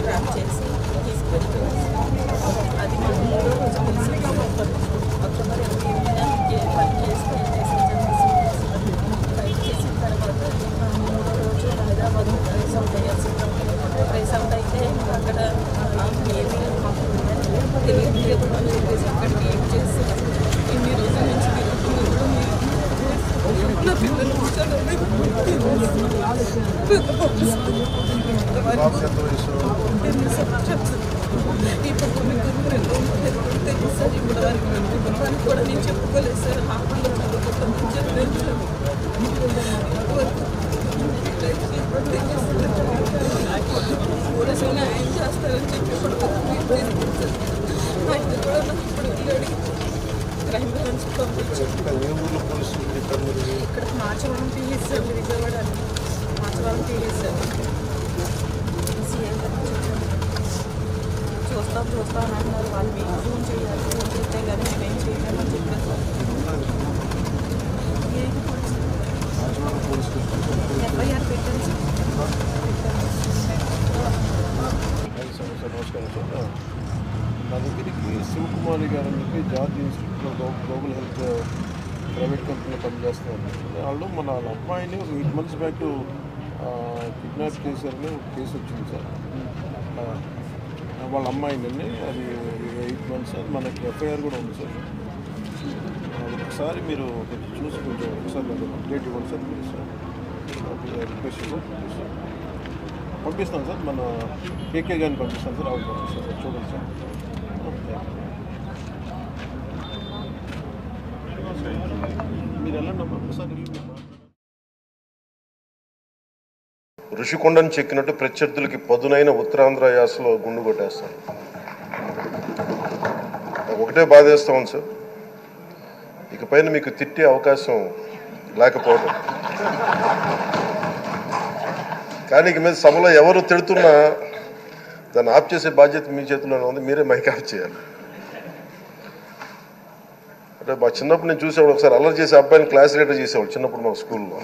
Trap చేసి తీసుకువెళ్ళిపోయింది. అది మాకు 3వ రోజు తెలిసింది. అక్టోబర్ 8న పని చేస్తే ఫైట్ చేసిన తర్వాత 3వ రోజు హైదరాబాద్ ట్రేస్ అవుట్ అయ్యాల్సింది. ట్రేస్ అవుట్ అయితే అక్కడ ఏమీ మాకు తెలియదు అని చెప్పేసి అక్కడికి ఏం చేసి ఇన్ని రోజుల నుంచి నా పిల్లలు ఇప్పుడు తెలుసు సార్. ఇప్పుడు వారికి కూడా నేను చెప్పుకోలేదు సార్. హాస్పిటల్లో చదువుకుంటామని చెప్పలేదు సార్. పోలీసులు న్యాయం చేస్తారని చెప్పి ఇప్పుడు ఆయన కూడా నాకు ఇప్పుడు వెళ్ళాడు. క్రైమ్ బ్రాంచ్ పంపించారు. ఇక్కడ Machavaram PS sir, Vijayawada Machavaram PS sir. చూస్తాం అని అన్నారు. వాళ్ళు మీకు ఫోన్ చేయాలి, ఫోన్ చేస్తే కానీ మేమేం చేయలేమని చెప్పారు సార్. ఎఫ్ఐఆర్ పెట్టాను సార్. నమస్కారం సార్. నా దగ్గరికి శివకుమారి గారు అని చెప్పి జార్జ్ ఇన్స్టిట్యూట్లో గ్లోబల్ హెల్త్ ప్రైవేట్ కంపెనీలో పనిచేస్తున్నారు. వాళ్ళు మన అమ్మాయిని ఒక 8 months బ్యాక్ కిడ్నాప్ చేశారని ఒక కేసు వచ్చింది సార్. వాళ్ళ అమ్మాయిని అది 8 months మనకి ఎఫ్ఐఆర్ కూడా ఉంది సార్. ఒకసారి మీరు చూసి కొంచెం ఒకసారి అప్డేట్ ఇవ్వండి సార్. మీరు సార్ రిక్వెస్ట్ సార్ పంపిస్తాను సార్. మన కేకే గారిని పంపిస్తాను సార్. ఆవిడ పంపిస్తాను సార్. చూడండి సార్. మీరు వెళ్ళండి ఒకసారి. ఋషికొండను చెక్కినట్టు ప్రత్యర్థులకి పదునైన ఉత్తరాంధ్ర యాసలో గుండు కొట్టేస్తాను. ఒకటే బాధేస్తా ఉంది సార్, ఇకపైన మీకు తిట్టే అవకాశం లేకపోవడం. కానీ ఇక మీద సభలో ఎవరు తిడుతున్నా దాన్ని ఆఫ్ చేసే బాధ్యత మీ చేతిలోనే ఉంది. మీరే మైక్ ఆఫ్ చేయాలి. అంటే మా చిన్నప్పుడు నేను చూసేవాడు, ఒకసారి అల్లరి చేసే అబ్బాయిని క్లాస్ లీడర్ చేసేవాడు చిన్నప్పుడు మా స్కూల్లో.